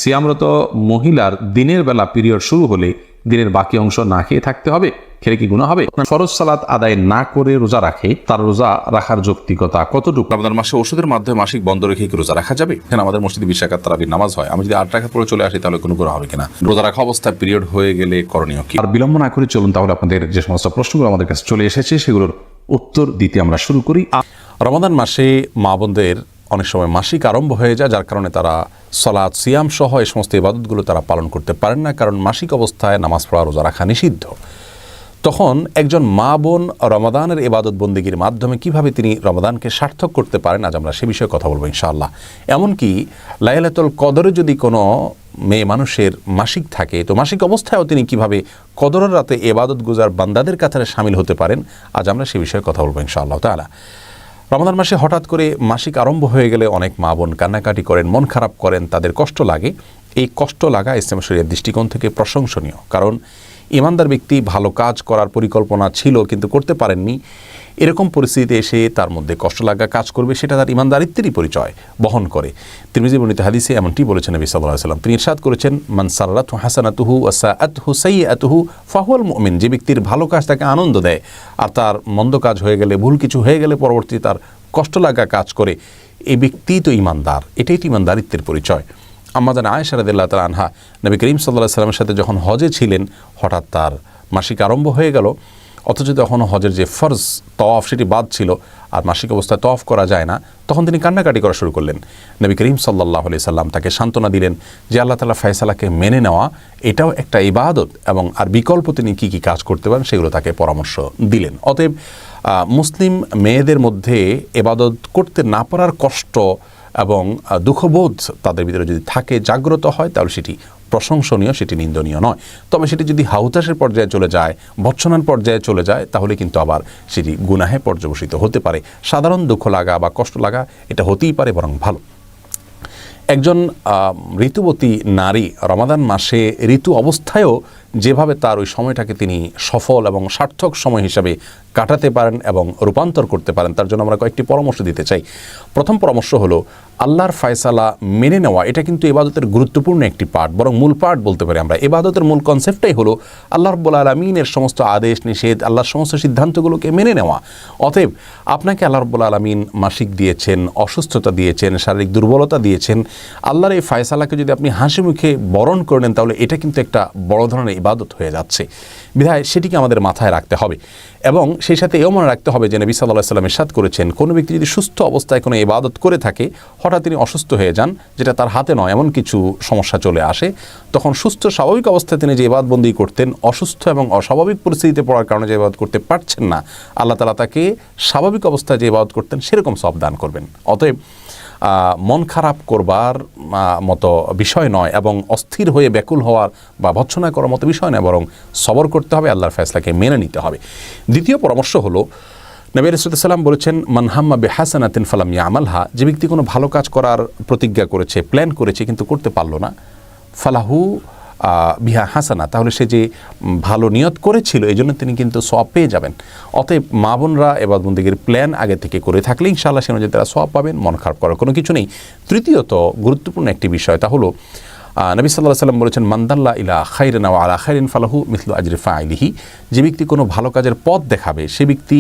সিয়ামরত মহিলার দিনের বেলা পিরিয়ড শুরু হলে দিনের বাকি অংশ না খেয়ে থাকতে হবে, খেলে কি গুনাহ হবে? ফরজ সালাত আদায় না করে রোজা রাখে, তার রোজা রাখার যৌক্তিকতা কতটুকু? রমজান মাসে ওষুধের মাধ্যমে মাসিক বন্ধ রেখে কি রোজা রাখা যাবে? এখানে আমাদের মসজিদে 20 রাকাত তারাবির নামাজ হয়, আমি যদি 8 রাকাত পড়ে চলে আসি তাহলে কোনো গুনাহ হবে কিনা? রোজা রাখা অবস্থায় পিরিয়ড হয়ে গেলে করণীয় কি? আর বিলম্ব না করে চলুন তাহলে আপনাদের যে সমস্ত প্রশ্নগুলো আমাদের কাছে চলে এসেছে সেগুলোর উত্তর দিতে আমরা শুরু করি। রমাদান মাসে মা বোনদের অনেক সময় মাসিক আরম্ভ হয়ে যায়, যার কারণে তারা সালাত সিয়াম সহ এই সমস্ত ইবাদতগুলো তারা পালন করতে পারেন না, কারণ মাসিক অবস্থায় নামাজ পড়া রোজা রাখা নিষিদ্ধ। তখন একজন মা বোন রমাদানের ইবাদত বন্দিগির মাধ্যমে কিভাবে তিনি রমাদানকে সার্থক করতে পারেন, আজ আমরা সে বিষয়ে কথা বলবো ইনশাআল্লাহ। এমনকি লাইলাতুল কদরে যদি কোনো মেয়ে মানুষের মাসিক থাকে, তো মাসিক অবস্থায়ও তিনি কিভাবে কদরের রাতে ইবাদত গুজার বান্দাদের কাতারে শামিল হতে পারেন, আজ আমরা সে বিষয়ে কথা বলবো ইনশাআল্লাহ তাআলা। রমাদান মাসে হঠাৎ করে মাসিক আরম্ভ হয়ে গেলে অনেক মা বোন কান্নাকাটি করেন, মন খারাপ করেন, তাদের কষ্ট লাগে। এই কষ্ট লাগা ইসলাম শরীয়তের দৃষ্টিকোণ থেকে প্রশংসনীয়, কারণ ইমানদার ব্যক্তি ভালো কাজ করার পরিকল্পনা ছিল কিন্তু করতে পারেননি, এরকম পরিস্থিতিতে এসে তার মধ্যে কষ্ট লাগা কাজ করবে, সেটা তার ইমানদারিত্বেরই পরিচয় বহন করে। তিরমিজি বর্ণিত হাদিসে এমনটি বলেছেন নবী সাল্লাল্লাহু আলাইহি ওয়াসাল্লাম, তিনি ইরশাদ করেছেন, মান সাররাতহু হাসানাতুহু ওয়া সাআতহু সাইয়্যাতুহু ফাহুয়াল মুমিন। যে ব্যক্তির ভালো কাজ তাকে আনন্দ দেয় আর তার মন্দ কাজ হয়ে গেলে, ভুল কিছু হয়ে গেলে পরবর্তীতে তার কষ্ট লাগা কাজ করে, এই ব্যক্তি তো ইমানদার, এটাই তো ইমানদারিত্বের পরিচয়। আম্মাজান আয়েশা রাদিয়াল্লাহু তাআলা আনহা নবী করিম সাল্লাল্লাহু আলাইহি ওয়াসাল্লামের সাথে যখন হজে ছিলেন, হঠাৎ তার মাসিক আরম্ভ হয়ে গেল, অথচ তখন হজের যে ফরজ তওয়াফ সেটি বাদ ছিল আর মাসিক অবস্থায় তওয়াফ করা যায় না, তখন তিনি কান্নাকাটি করা শুরু করলেন। নবী করিম সাল্লাল্লাহু আলাইহি সাল্লাম তাকে সান্ত্বনা দিলেন যে আল্লাহ তাআলা ফয়সালাকে মেনে নেওয়া এটাও একটা ইবাদত, এবং আর বিকল্প তিনি কী কী কাজ করতে পারেন সেগুলো তাকে পরামর্শ দিলেন। অতএব মুসলিম মেয়েদের মধ্যে ইবাদত করতে না পারার কষ্ট এবং দুঃখবোধ তাদের ভিতরে যদি থাকে, জাগ্রত হয়, তাহলে সেটি প্রশংসনীয়, সেটি নিন্দনীয় নয়। তবে সেটি যদি হাউতাসের পর্যায়ে চলে যায়, ভৎসনার পর্যায়ে চলে যায়, তাহলে কিন্তু আবার সেটি গুনাহে পর্যবসিত হতে পারে। সাধারণ দুঃখ লাগা বা কষ্ট লাগা এটা হতেই পারে, বরং ভালো। একজন ঋতুবতী নারী রমাদান মাসে ঋতু অবস্থায়ও যেভাবে তার ওই সময়টাকে তিনি সফল এবং সার্থক সময় হিসাবে কাটাতে পারেন এবং রূপান্তর করতে পারেন, তার জন্য আমরা কয়েকটি পরামর্শ দিতে চাই। প্রথম পরামর্শ হলো আল্লাহর ফয়সালা মেনে নেওয়া। এটা কিন্তু ইবাদতের গুরুত্বপূর্ণ একটি পার্ট, বরং মূল পার্ট বলতে পারি আমরা। ইবাদতের মূল কনসেপ্টটাই হলো আল্লাহ রাব্বুল আলামিনের সমস্ত আদেশ নিষেধ, আল্লাহর সমস্ত সিদ্ধান্তগুলোকে মেনে নেওয়া। অতএব আপনাকে আল্লাহ রাব্বুল আলামিন মাসিক দিয়েছেন, অসুস্থতা দিয়েছেন, শারীরিক দুর্বলতা দিয়েছেন, আল্লাহর এই ফয়সালাকে যদি আপনি হাসি মুখে বরণ করে নেন, তাহলে এটা কিন্তু একটা বড় ধরনের ইবাদত হয়ে যাচ্ছে। বিধায় সেটিকে আমাদের মাথায় রাখতে হবে, এবং সেই সাথে এও মনে রাখতে হবে যে নবী সাল্লাল্লাহু আলাইহি ওয়াসাল্লাম ইরশাদ করেছেন, কোনো ব্যক্তি যদি সুস্থ অবস্থায় কোনো ইবাদত করে থাকে, হঠাৎ তিনি অসুস্থ হয়ে যান, যেটা তার হাতে নয়, এমন কিছু সমস্যা চলে আসে, তখন সুস্থ স্বাভাবিক অবস্থায় তিনি যে ইবাদতবন্দি করতেন, অসুস্থ এবং অস্বাভাবিক পরিস্থিতিতে পড়ার কারণে যে ইবাদত করতে পারছেন না, আল্লাহ তাআলা তাকে স্বাভাবিক অবস্থায় যে ইবাদত করতেন সেরকম সওয়াব দান করবেন। অতএব মন খারাপ করবার মতো বিষয় নয়, এবং অস্থির হয়ে ব্যাকুল হওয়ার বা ভৎসনা করার মতো বিষয় নয়, বরং সবর করতে হবে, আল্লাহর ফয়সালাকে মেনে নিতে হবে। দ্বিতীয় পরামর্শ হলো, নবী রাসূলুল্লাহ সাল্লাল্লাহু আলাইহি ওয়াসাল্লাম বলেছেন, মান হাম্মা বিহাসানাতিন ফালাম ইয়ামালহা। যে ব্যক্তি কোনো ভালো কাজ করার প্রতিজ্ঞা করেছে, প্ল্যান করেছে, কিন্তু করতে পারল না, ফালাহু বিহা হাসানা, তাহলে সে যে ভালো নিয়ত করেছিল এই জন্য তিনি কিন্তু সওয়াব পেয়ে যাবেন। অতএব মা বোনরা ইবাদত বন্দেগীর প্ল্যান আগে থেকে করে থাকলে ইনশাআল্লাহ সে অনুযায়ী তারা সওয়াব পাবেন, মন খারাপ করার কোনো কিছু নেই। তৃতীয়ত গুরুত্বপূর্ণ একটি বিষয়, তা হলো নবী সাল্লাল্লাহু আলাইহি ওয়াসাল্লাম বলেছেন, মান দাল্লা ইলা খাইরিন ওয়া আলা খাইরিন ফালাহু মিসলু আজরি ফাইলিহি। যে ব্যক্তি কোনো ভালো কাজের পথ দেখাবে, সে ব্যক্তি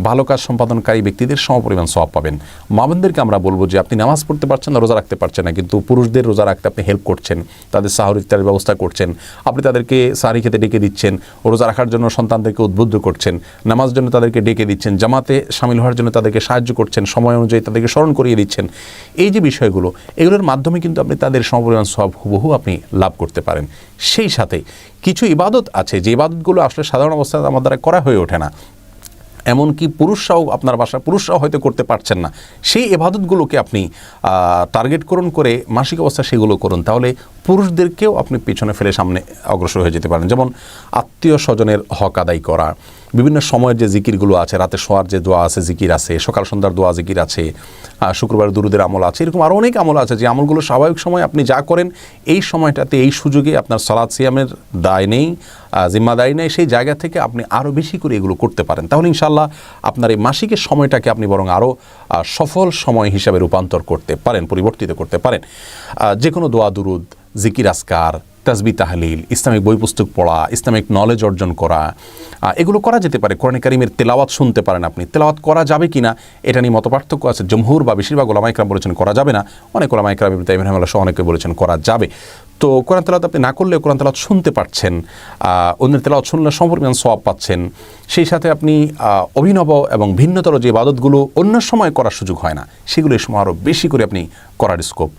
ভালো কাজ সম্পাদনকারী ব্যক্তিদের সমপরিমাণ সওয়াব পাবেন। মা বোনদেরকে আমরা বলবো যে আপনি নামাজ পড়তে পারছেন না, রোজা রাখতে পারছেন না, কিন্তু পুরুষদের রোজা রাখতে আপনি হেল্প করছেন, তাদের সাহর ইফতারের ব্যবস্থা করছেন, আপনি তাদেরকে সাহরি খেতে ডেকে দিচ্ছেন, রোজা রাখার জন্য সন্তানদেরকে উদ্বুদ্ধ করছেন, নামাজ জন্য তাদেরকে ডেকে দিচ্ছেন, জামাতে শামিল হওয়ার জন্য তাদেরকে সাহায্য করছেন, সময় অনুযায়ী তাদেরকে স্মরণ করিয়ে দিচ্ছেন। এই যে বিষয়গুলো, এগুলোর মাধ্যমে কিন্তু আপনি তাদের সমপরিমাণ সওয়াব হুবহু আপনি লাভ করতে পারেন। সেই সাথে কিছু ইবাদত আছে যে ইবাদতগুলো আসলে সাধারণ অবস্থায় আমার দ্বারা করা হয়ে ওঠে না, এমনকি পুরুষরাও, আপনার বাসায় পুরুষরাও হয়তো করতে পারছেন না, সেই ইবাদতগুলোকে আপনি টার্গেট করে মাসিক অবস্থা সেগুলো করুন, তাহলে পুরুষদেরকেও আপনি পিছনে ফেলে সামনে অগ্রসর হয়ে যেতে পারেন। যেমন আত্মীয় স্বজনের হক আদায় করা, বিভিন্ন সময়ের যে জিকিরগুলো আছে, রাতে শোয়ার যে দোয়া আছে, জিকির আছে, সকাল সন্ধ্যার দোয়া জিকির আছে, শুক্রবার দুরুদের আমল আছে, এরকম আরও অনেক আমল আছে যে আমলগুলো স্বাভাবিক সময় আপনি যা করেন, এই সময়টাতে এই সুযোগে আপনার সালাত সিয়ামের দায় নেই, জিম্মাদারি নেই, সেই জায়গা থেকে আপনি আরও বেশি করে এগুলো করতে পারেন। তাহলে ইনশাআল্লাহ আপনার এই মাসিকের সময়টাকে আপনি বরং আরও সফল সময় হিসাবে রূপান্তর করতে পারেন, পরিবর্তিত করতে পারেন। যে কোনো দোয়া দুরুদ, জিকির আসকার, তাসবিহ তাহলিল, ইসলামিক বই পুস্তক পড়া, ইসলামিক নলেজ অর্জন করা, এগুলো করা যেতে পারে। কোরআন কারীমের তেলাওয়াত শুনতে পারেন আপনি। তেলাওয়াত করা যাবে কিনা এটা নিয়ে মতপার্থক্য আছে। জমহুর বা বেশিরভাগ ওলামা ইকরাম বলেছেন করা যাবে না, অনেক ওলামা ইকরাম ইবনে তাইমিয়া রাহিমাহুল্লাহ সহ অনেকে বলেছেন করা যাবে। তো কোরআন তেলাওয়াত আপনি না করলেও কোরআন তেলাওয়াত শুনতে পারছেন, অন্যের তেলাওয়াত শুনলে সম্পূর্ণ সওয়াব পাচ্ছেন। সেই সাথে আপনি অভিনব এবং ভিন্নতর যে ইবাদতগুলো অন্য সময় করার সুযোগ হয় না, সেগুলো এই সময় আরও বেশি করে আপনি করার স্কোপ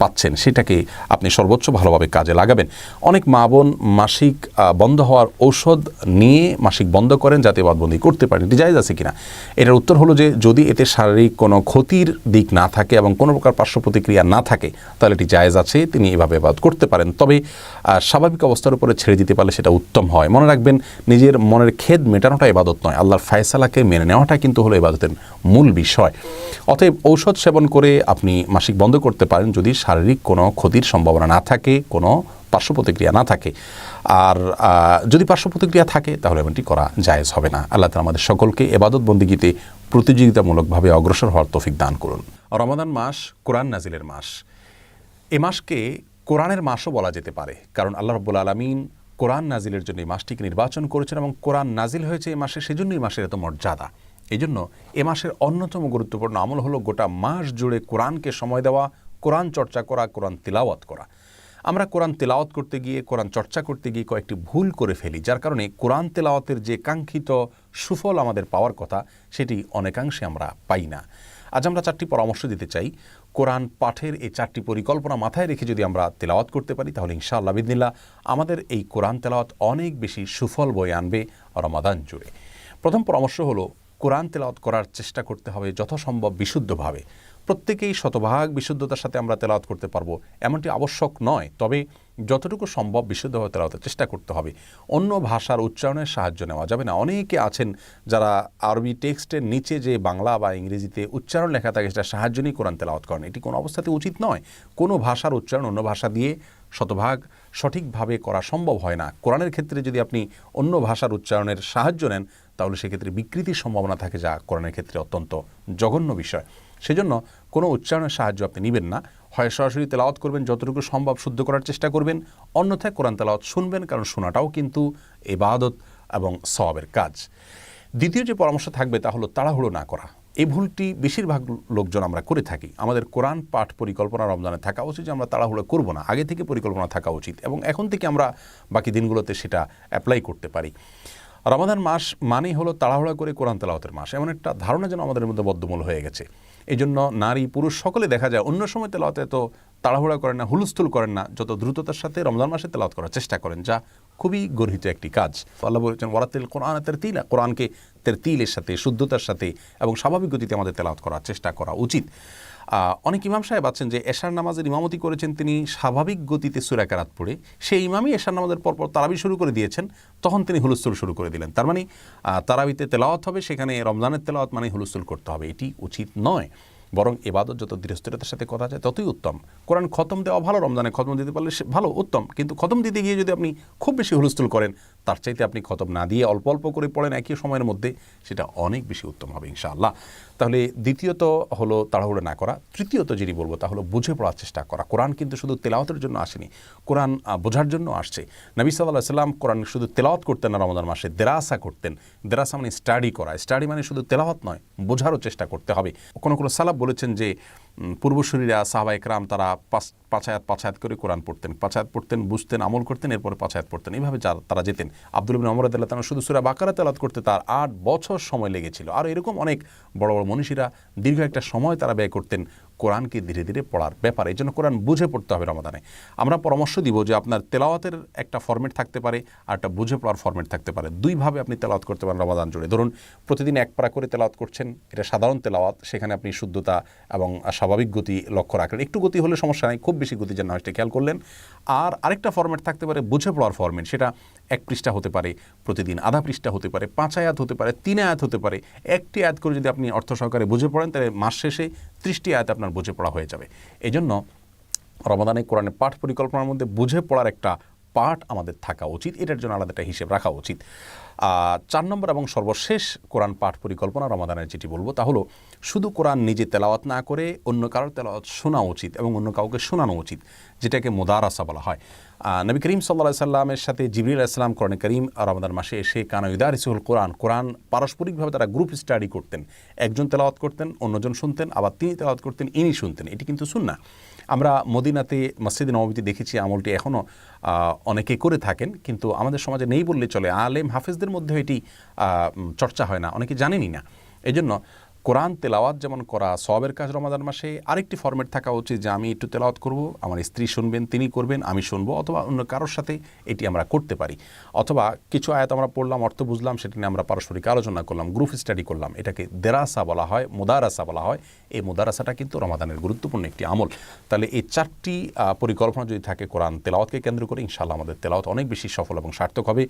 পাচ্ছেন, সেটাকে আপনি সর্বোচ্চ ভালোভাবে কাজে লাগাবেন। অনেক মা বোন মাসিক বন্ধ হওয়ার ঔষধ নিয়ে মাসিক বন্ধ করেন যাতে ইবাদতবন্দি করতে পারেন। এটি জায়েজ আছে কিনা? এটার উত্তর হলো যে যদি এতে শারীরিক কোনো ক্ষতির দিক না থাকে এবং কোনো প্রকার পার্শ্ব প্রতিক্রিয়া না থাকে তাহলে এটি জায়েজ আছে, তিনি এভাবে ইবাদত করতে পারেন। তবে স্বাভাবিক অবস্থার উপরে ছেড়ে দিতে পারলে সেটা উত্তম হয়। মনে রাখবেন, নিজের মনের খেদ মেটানোটা ইবাদত নয়, আল্লাহর ফায়সালাকে মেনে নেওয়াটা কিন্তু হলো ইবাদতের মূল বিষয়। অতএব ঔষধ সেবন করে আপনি মাসিক বন্ধ করতে পারেন যদি শারীরিক কোনো ক্ষতির সম্ভাবনা না থাকে, কোনো পার্শ্ব প্রতিক্রিয়া না থাকে। আর যদি পার্শ্ব প্রতিক্রিয়া থাকে তাহলে এমনটি করা জায়েজ হবে না। আল্লাহ তাআলা আমাদের সকলকে ইবাদত বন্দেগীতে প্রতিযোগিতামূলকভাবে অগ্রসর হওয়ার তৌফিক দান করুন। রমাদান মাস কোরআন নাজিলের মাস। এ মাসকে কোরআনের মাসও বলা যেতে পারে, কারণ আল্লাহ রাব্বুল আলামিন কোরআন নাজিলের জন্য এই মাসটিকে নির্বাচন করেছেন এবং কোরআন নাজিল হয়েছে এই মাসে, সেজন্যই মাসের এত মর্যাদা। এই জন্য এ মাসের অন্যতম গুরুত্বপূর্ণ আমল হলো গোটা মাস জুড়ে কোরআনকে সময় দেওয়া, কোরআন চর্চা করা, কোরআন তিলাওয়াত করা। আমরা কোরআন তেলাওয়াত করতে গিয়ে, কোরআন চর্চা করতে গিয়ে কয়েকটি ভুল করে ফেলি, যার কারণে কোরআন তেলাওয়াতের যে কাঙ্ক্ষিত সুফল আমাদের পাওয়ার কথা সেটি অনেকাংশে আমরা পাই না। আজ আমরা 4টি পরামর্শ দিতে চাই। কোরআন পাঠের এই 4টি পরিকল্পনা মাথায় রেখে যদি আমরা তেলাওয়াত করতে পারি তাহলে ইনশাআল্লাহ বিদিনিল্লাহ আমাদের এই কোরআন তেলাওয়াত অনেক বেশি সুফল বয়ে আনবে রমাদান জুড়ে। প্রথম পরামর্শ হলো, কোরআন তেলাওয়াত করার চেষ্টা করতে হবে যথাসম্ভব বিশুদ্ধভাবে। প্রত্যেকেই শতভাগ বিশুদ্ধতার সাথে আমরা তেলাওয়াত করতে পারবো এমনটি আবশ্যক নয়, তবে যতটুকু সম্ভব বিশুদ্ধভাবে তেলাওয়াতের চেষ্টা করতে হবে। অন্য ভাষার উচ্চারণের সাহায্য নেওয়া যাবে না। অনেকে আছেন যারা আরবি টেক্সটের নিচে যে বাংলা বা ইংরেজিতে উচ্চারণ লেখা থাকে সেটা সাহায্য নিয়ে কোরআন তেলাওয়াত করেন। এটি কোনো অবস্থাতে উচিত নয়। কোনো ভাষার উচ্চারণ অন্য ভাষা দিয়ে শতভাগ সঠিকভাবে করা সম্ভব হয় না। কোরআনের ক্ষেত্রে যদি আপনি অন্য ভাষার উচ্চারণের সাহায্য নেন তাহলে সেক্ষেত্রে বিকৃতির সম্ভাবনা থাকে, যা কোরআনের ক্ষেত্রে অত্যন্ত জঘন্য বিষয়। সেজন্য কোনো উচ্চারণের সাহায্য আপনি নেবেন না। হয় সরাসরি তেলাওয়াত করবেন, যতটুকু সম্ভব শুদ্ধ করার চেষ্টা করবেন, অন্যথায় কোরআন তেলাওয়াত শুনবেন, কারণ শোনাটাও কিন্তু ইবাদত এবং সওয়াবের কাজ। দ্বিতীয় যে পরামর্শ থাকবে তা হলো তাড়াহুড়ো না করা। এই ভুলটি বেশিরভাগ লোকজন আমরা করে থাকি। আমাদের কোরআন পাঠ পরিকল্পনা রমজানে থাকা উচিত যে আমরা তাড়াহুড়ো করব না, আগে থেকে পরিকল্পনা থাকা উচিত এবং এখন থেকে আমরা বাকি দিনগুলোতে সেটা অ্যাপ্লাই করতে পারি। রমাদান মাস মানেই হলো তাড়াহুড়া করে কোরআন তেলাওয়াতের মাস, এমন একটা ধারণা যেন আমাদের মধ্যে বদ্ধমূল হয়ে গেছে। এই জন্য নারী পুরুষ সকলে দেখা যায় অন্য সময় তেলাওয়াতে এত তাড়াহুড়া করেন না, হুলস্থুল করেন না, যত দ্রুততার সাথে রমজান মাসে তেলাওয়াত করার চেষ্টা করেন, যা খুবই গর্হিত একটি কাজ। আল্লাহ বলেছেন ওয়ারাতিল কোরআন তারতিলা, কোরআনকে তারতিলের সাথে, শুদ্ধতার সাথে এবং স্বাভাবিক গতিতে আমাদের তেলাওয়াত করার চেষ্টা করা উচিত। অনেক ইমাম সাহেব আছেন যে এশার নামাজের ইমামতি করেছেন, তিনি স্বাভাবিক গতিতে সূরা কেরাত পড়ে, সেই ইমামই এশার নামাজের পরপর তারাবি শুরু করে দিয়েছেন, তখন তিনি হুলস্থুল শুরু করে দিলেন। তার মানে তারাবিতে তেলাওয়াত হবে, সেখানে রমজানের তেলাওয়াত মানে হুলস্থুল করতে হবে, এটি উচিত নয়। বরং ইবাদত যত ধীরস্থিরতার সাথে করা যায় ততই উত্তম। কোরআন খতম দেওয়া ভালো, রমজানে খতম দিতে পারলে ভালো, উত্তম, কিন্তু খতম দিতে গিয়ে যদি আপনি খুব বেশি হুলস্থুল করেন তার চাইতে আপনি খতম না দিয়ে অল্প অল্প করে পড়েন একই সময়ের মধ্যে, সেটা অনেক বেশি উত্তম হবে ইনশাআল্লাহ। তাহলে দ্বিতীয়ত হলো তাড়াহুড়ো না করা। তৃতীয়ত যিনি বলবো তা হলো বুঝে পড়ার চেষ্টা করা। কোরআন কিন্তু শুধু তেলাওয়াতের জন্য আসেনি, কোরআন বোঝার জন্য আসছে। নবী সাল্লাল্লাহু আলাইহি ওয়াসাল্লাম কোরআন শুধু তেলাওয়াত করতেন না, রমজান মাসে দেরাসা করতেন। দেরাসা মানে স্টাডি করা, স্টাডি মানে শুধু তেলাওয়াত নয়, বোঝারও চেষ্টা করতে হবে। কোনো সালাফ বলেছেন যে পূর্বসূরীরা সাহাবায়ে কেরাম তারা পাঁচ আয়াত করে কোরআন পড়তেন, 5 আয়াত পড়তেন, বুঝতেন, আমল করতেন, এরপরে 5 আয়াত পড়তেন, এইভাবে তারা যেতেন। আব্দুল্লাহ ইবনে ওমর রাদিয়াল্লাহু তাআলা শুধু সূরা বাকারা তেলাওয়াত করতে তার 8 বছর সময় লেগেছিল। আর এরকম অনেক বড় বড় মনীষীরা দীর্ঘ একটা সময় তারা ব্যয় করতেন কোরআনকে ধীরে ধীরে পড়ার ব্যাপারে। এই জন্য কোরআন বুঝে পড়তে হবে রমাদানে। আমরা পরামর্শ দিব যে আপনার তেলাওয়াতের একটা ফরম্যাট থাকতে পারে আর একটা বুঝে পড়ার ফরম্যাট থাকতে পারে। দুইভাবে আপনি তেলাওয়াত করতে পারেন রমাদান জুড়ে। ধরুন প্রতিদিন 1 পারা করে তেলাওয়াত করছেন, এটা সাধারণ তেলাওয়াত, সেখানে আপনি শুদ্ধতা এবং স্বাভাবিক গতি লক্ষ্য রাখলেন। একটু গতি হলে সমস্যা নেই, খুব বেশি গতি যেন না হয় সেটা খেয়াল করলেন। আর আরেকটা ফরম্যাট থাকতে পারে বুঝে পড়ার ফরম্যাট, সেটা 1 পৃষ্ঠা হতে পারে, প্রতিদিন আধা পৃষ্ঠা হতে পারে, 5 আয়াত হতে পারে, 3 আয়াত হতে পারে। 1টি আয়াত করে যদি আপনি অর্থ সহকারে বুঝে পড়েন তাহলে মাস শেষে 30টি আয়াত আপনার বুঝে পড়া হয়ে যাবে। এই জন্য রমাদানে কোরআনের পাঠ পরিকল্পনার মধ্যে বুঝে পড়ার একটা পাঠ আমাদের থাকা উচিত, এটার জন্য আলাদা একটা হিসেব রাখা উচিত। 4 নম্বর এবং সর্বশেষ কোরআন পাঠ পরিকল্পনা রমাদানের যেটি বলবো তা হলো শুধু কোরআন নিজে তেলাওয়াত না করে অন্য কারোর তেলাওয়াত শোনা উচিত এবং অন্য কাউকে শোনানো উচিত, যেটাকে মুদারাসা বলা হয়। নবী করিম সাল্লাল্লাহু আলাইহি সাল্লামের সাথে জিবরিল আলাইহিস সালাম কোরআন করিম রমাদান মাসে এসে কানা ইউদারিসুল কোরআন পারস্পরিকভাবে তারা গ্রুপ স্টাডি করতেন। একজন তেলাওয়াত করতেন, অন্যজন শুনতেন, আবার তিনি তেলাওয়াত করতেন, ইনি শুনতেন। এটি কিন্তু সুন্নাহ। আমরা মদিনাতে মসজিদে নববীতে দেখেছি আমলটি এখনও অনেকে করে থাকেন, কিন্তু আমাদের সমাজে নেই বললে চলে। আলেম হাফেজদের মধ্যে এটি চর্চা হয় না, অনেকে জানেনই না। এজন্য কোরআন তেলাওয়াত যেমন করা সওয়াবের কাজ রমাদান মাসে, আরেকটি ফরম্যাট থাকা উচিত যে আমি একটু তেলাওয়াত করব, আমার স্ত্রী শুনবেন, তিনি করবেন, আমি শুনবো, অথবা অন্য কারোর সাথে এটি আমরা করতে পারি। অথবা কিছু আয়াত আমরা পড়লাম, অর্থ বুঝলাম, সেটা নিয়ে আমরা পারস্পরিক আলোচনা করলাম, গ্রুপ স্টাডি করলাম। এটাকে দেরাসা বলা হয়, মুদারাসা বলা হয়। এই মুদারাসাটা কিন্তু রমাদানের গুরুত্বপূর্ণ একটি আমল। তাহলে এই 4টি পরিকল্পনা যদি থাকে কোরআন তেলাওয়াতকে কেন্দ্র করে, ইনশাআল্লাহ আমাদের তেলাওয়াত অনেক বেশি সফল এবং সার্থক হবে।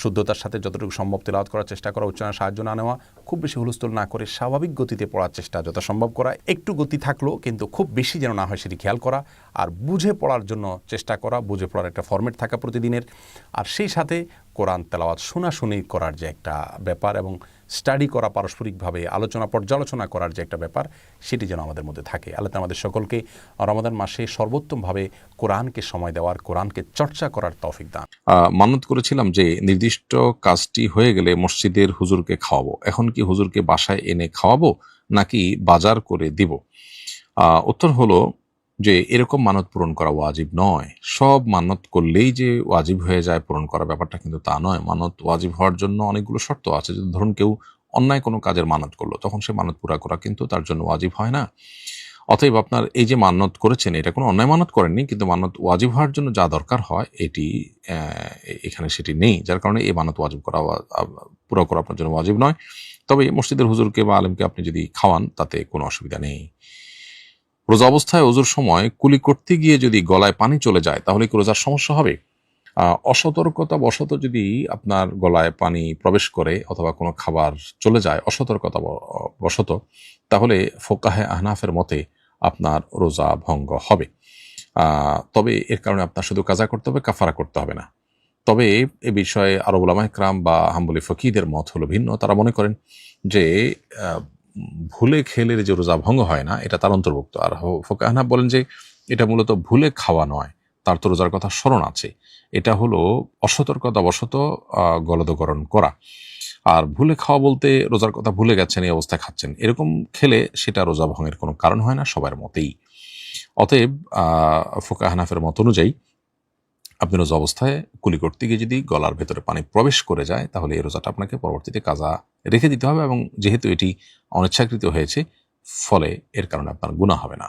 শুদ্ধতার সাথে যতটুকু সম্ভব তেলাওয়াত করার চেষ্টা করা, উচ্চারণে সাহায্য না নেওয়া, খুব বেশি হুলস্থুল না করে স্বাভাবিক গতিতে পড়ার চেষ্টা যথাসম্ভব করা, একটু গতি থাকলো কিন্তু খুব বেশি যেন না হয় সেটি খেয়াল করা, আর বুঝে পড়ার জন্য চেষ্টা করা, বুঝে পড়ার একটা ফরম্যাট থাকা প্রতিদিনের, আর সেই সাথে কোরআন তেলাওয়াত শোনাশুনি করার যে একটা ব্যাপার এবং স্টাডি করা, পারস্পরিকভাবে আলোচনা পর্যালোচনা করার যে একটা ব্যাপার, সেটি যেন আমাদের মধ্যে থাকে। আল্লাহ আমাদের সকলকে রমাদান মাসে সর্বোত্তমভাবে কোরআনকে সময় দেওয়ার, কোরআনকে চর্চা করার তৌফিক দান। মানত করেছিলাম যে নির্দিষ্ট কাজটি হয়ে গেলে মসজিদের হুজুরকে খাওয়াবো। এখন কি হুজুরকে বাসায় এনে খাওয়াবো নাকি বাজার করে দিব? উত্তর হলো যে এরকম মানত পূরণ করা ওয়াজিব নয়। সব মানত করলেই যে ওয়াজিব হয়ে যায় পূরণ করা, ব্যাপারটা কিন্তু তা নয়। মানত ওয়াজিব হওয়ার জন্য অনেকগুলো শর্ত আছে। যদি ধরুন কেউ অন্যায় কোনো কাজের মানত করলো, তখন সে মানত পুরা করা কিন্তু তার জন্য ওয়াজিব হয় না। অতএব আপনার এই যে মানত করেছেন, এটা কোনো অন্যায় মানত করেননি, কিন্তু মানত ওয়াজিব হওয়ার জন্য যা দরকার হয় এটি এখানে সেটি নেই, যার কারণে এই মানত ওয়াজিব করা পুরো করা আপনার জন্য ওয়াজিব নয়। তবে মসজিদের হুজুরকে বা আলেমকে আপনি যদি খাওয়ান তাতে কোনো অসুবিধা নেই। রোজা অবস্থায় ওজুর সময় কুলি করতে গিয়ে যদি গলায় পানি চলে যায় তাহলে কি রোজার সমস্যা হবে? অসতর্কতা বশত যদি আপনার গলায় পানি প্রবেশ করে অথবা কোনো খাবার চলে যায় অসতর্কতা বশত, তাহলে ফোকাহে আহনাফের মতে আপনার রোজা ভঙ্গ হবে। তবে এর কারণে আপনার শুধু কাজা করতে হবে, কাফারা করতে হবে না। তবে এ বিষয়ে আরব উলামা ইকরাম বা হাম্বলি ফকিহদের মত হলো ভিন্ন। তারা মনে করেন যে ভুলে খেলে যে রোজা ভঙ্গ হয় না, এটা তার অন্তর্ভুক্ত। আর ফোকাহে আহনাফ বলেন যে এটা মূলত ভুলে খাওয়া নয়, তার তো রোজার কথা স্মরণ আছে। এটা হলো অসতর্কতা বশত গলদকরণ করা। আর ভুলে খাওয়া বলতে রোজার কথা ভুলে গেছেন, এই অবস্থায় খাচ্ছেন, এরকম খেলে সেটা রোজা ভঙ্গের কোনো কারণ হয় না সবার মতেই। অতএব ফোকাহে হানাফের মত অনুযায়ী আপনি রোজা অবস্থায় কুলি করতে গিয়ে যদি গলার ভেতরে পানি প্রবেশ করে যায় তাহলে এই রোজাটা আপনাকে পরবর্তীতে কাজা রেখে দিতে হবে, এবং যেহেতু এটি অনিচ্ছাকৃত হয়েছে ফলে এর কারণে আপনার গুনাহ হবে না।